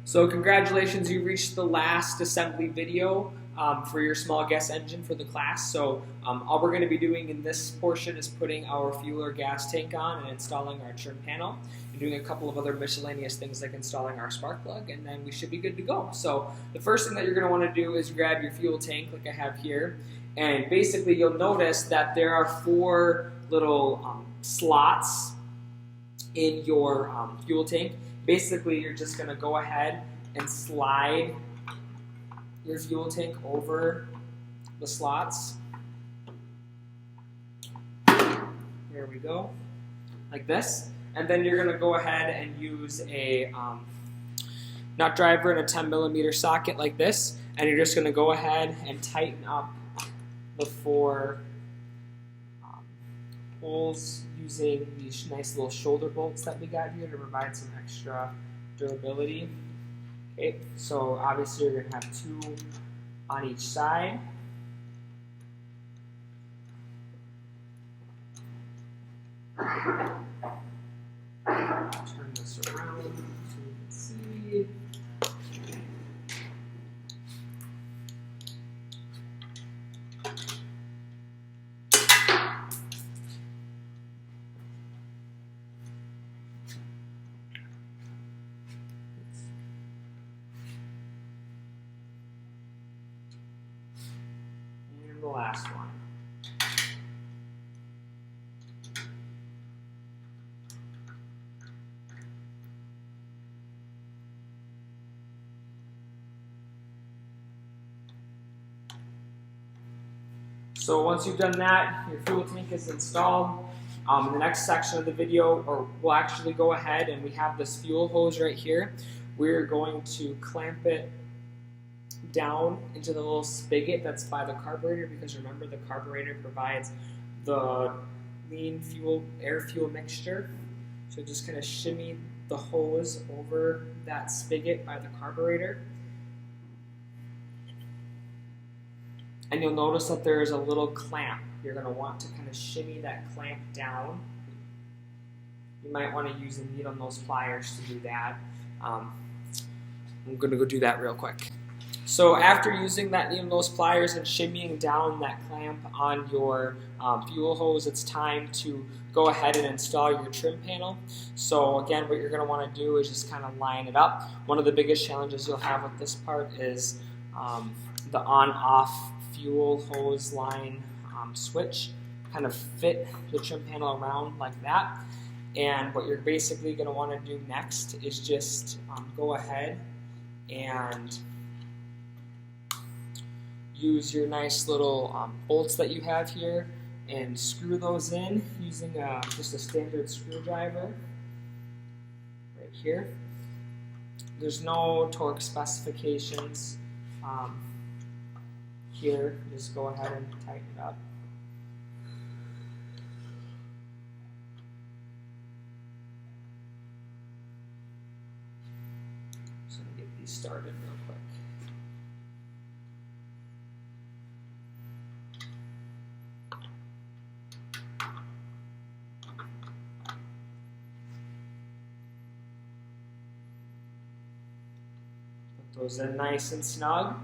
So congratulations, you reached the last assembly video for your small gas engine for the class. So all we're going to be doing in this portion is putting our fuel or gas tank on and installing our trim panel. And doing a couple of other miscellaneous things like installing our spark plug, and then we should be good to go. So the first thing that you're going to want to do is grab your fuel tank like I have here. And basically you'll notice that there are four little slots in your fuel tank. Basically, you're just going to go ahead and slide your fuel tank over the slots. There we go, like this. And then you're going to go ahead and use a nut driver and a 10mm socket like this. And you're just going to go ahead and tighten up the four holes using these nice little shoulder bolts that we got here to provide some extra durability. Okay, so obviously you're going to have two on each side. Turn this around so you can see. The last one. So once you've done that, your fuel tank is installed. In the next section of the video, or we'll actually go ahead and we have this fuel hose right here. We're going to clamp it down into the little spigot that's by the carburetor, because remember, the carburetor provides the lean fuel, air fuel mixture. So just kind of shimmy the hose over that spigot by the carburetor. And you'll notice that there is a little clamp. You're going to want to kind of shimmy that clamp down. You might want to use a needle nose pliers to do that. I'm going to go do that real quick. So after using that needle nose pliers and shimmying down that clamp on your fuel hose, it's time to go ahead and install your trim panel. So again, what you're going to want to do is just kind of line it up. One of the biggest challenges you'll have with this part is the on-off fuel hose line switch. Kind of fit the trim panel around like that. And what you're basically going to want to do next is just go ahead and use your nice little bolts that you have here and screw those in using just a standard screwdriver right here. There's no torque specifications here. Just go ahead and tighten it up. So I'm going to get these started real quick. Those in nice and snug.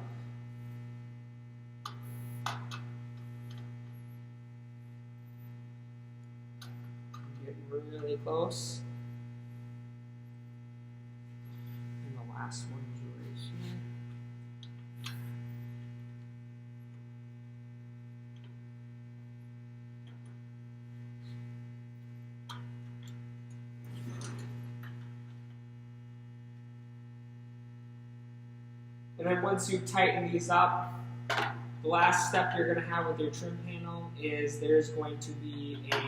Getting really close. And the last one is right here. And then once you tighten these up, the last step you're going to have with your trim panel is there's going to be a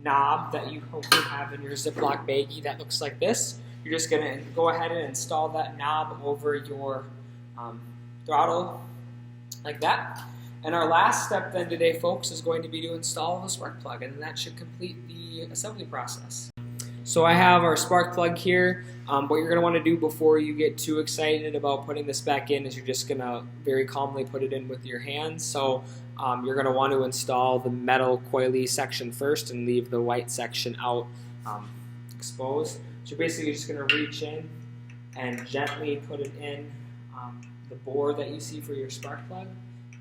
knob that you hopefully have in your Ziploc baggie that looks like this. You're just going to go ahead and install that knob over your throttle like that. And our last step then today, folks, is going to be to install the spark plug, and that should complete the assembly process. So I have our spark plug here. What you're going to want to do before you get too excited about putting this back in is you're just going to very calmly put it in with your hands. So you're going to want to install the metal coily section first and leave the white section out exposed. So you're basically just going to reach in and gently put it in the bore that you see for your spark plug,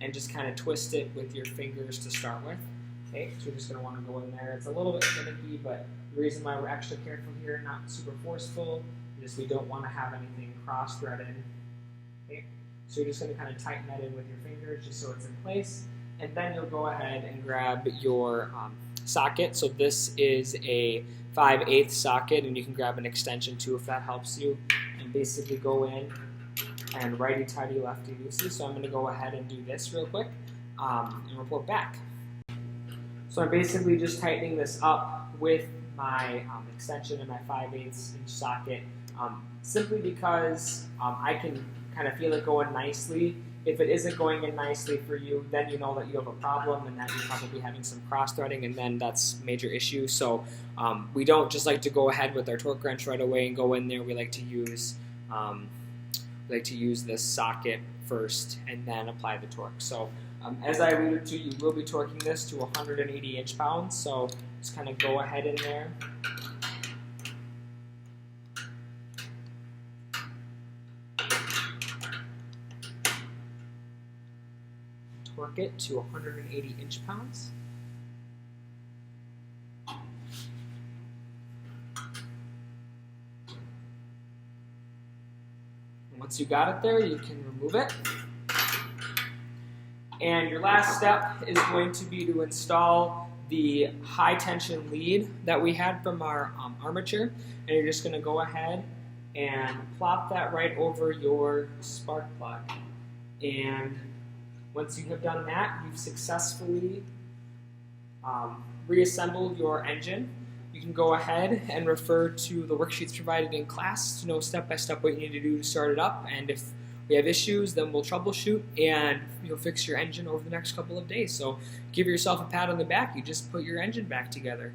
and just kind of twist it with your fingers to start with. Okay, so you're just going to want to go in there. It's a little bit finicky, but the reason why we're extra careful here, not super forceful, is we don't want to have anything cross-threaded. Okay, so you're just going to kind of tighten that in with your fingers just so it's in place, and then you'll go ahead and grab your socket. So this is a 5/8 socket, and you can grab an extension too if that helps you, and basically go in and righty-tighty, lefty-loosey. So I'm going to go ahead and do this real quick and report back. So I'm basically just tightening this up with my extension and my 5/8 inch socket, simply because I can kind of feel it going nicely. If it isn't going in nicely for you, then you know that you have a problem and that you're probably having some cross-threading, and then that's a major issue. So we don't just like to go ahead with our torque wrench right away and go in there. We like to use this socket first and then apply the torque. So as I alluded to, you will be torquing this to 180 inch-pounds. So just kind of go ahead in there. Torque it to 180 inch-pounds. Once you got it there, you can remove it. And your last step is going to be to install the high tension lead that we had from our armature. And you're just going to go ahead and plop that right over your spark plug. And once you have done that, you've successfully reassembled your engine. You can go ahead and refer to the worksheets provided in class to know step by step what you need to do to start it up. And if we have issues, then we'll troubleshoot and you'll fix your engine over the next couple of days. So give yourself a pat on the back. You just put your engine back together.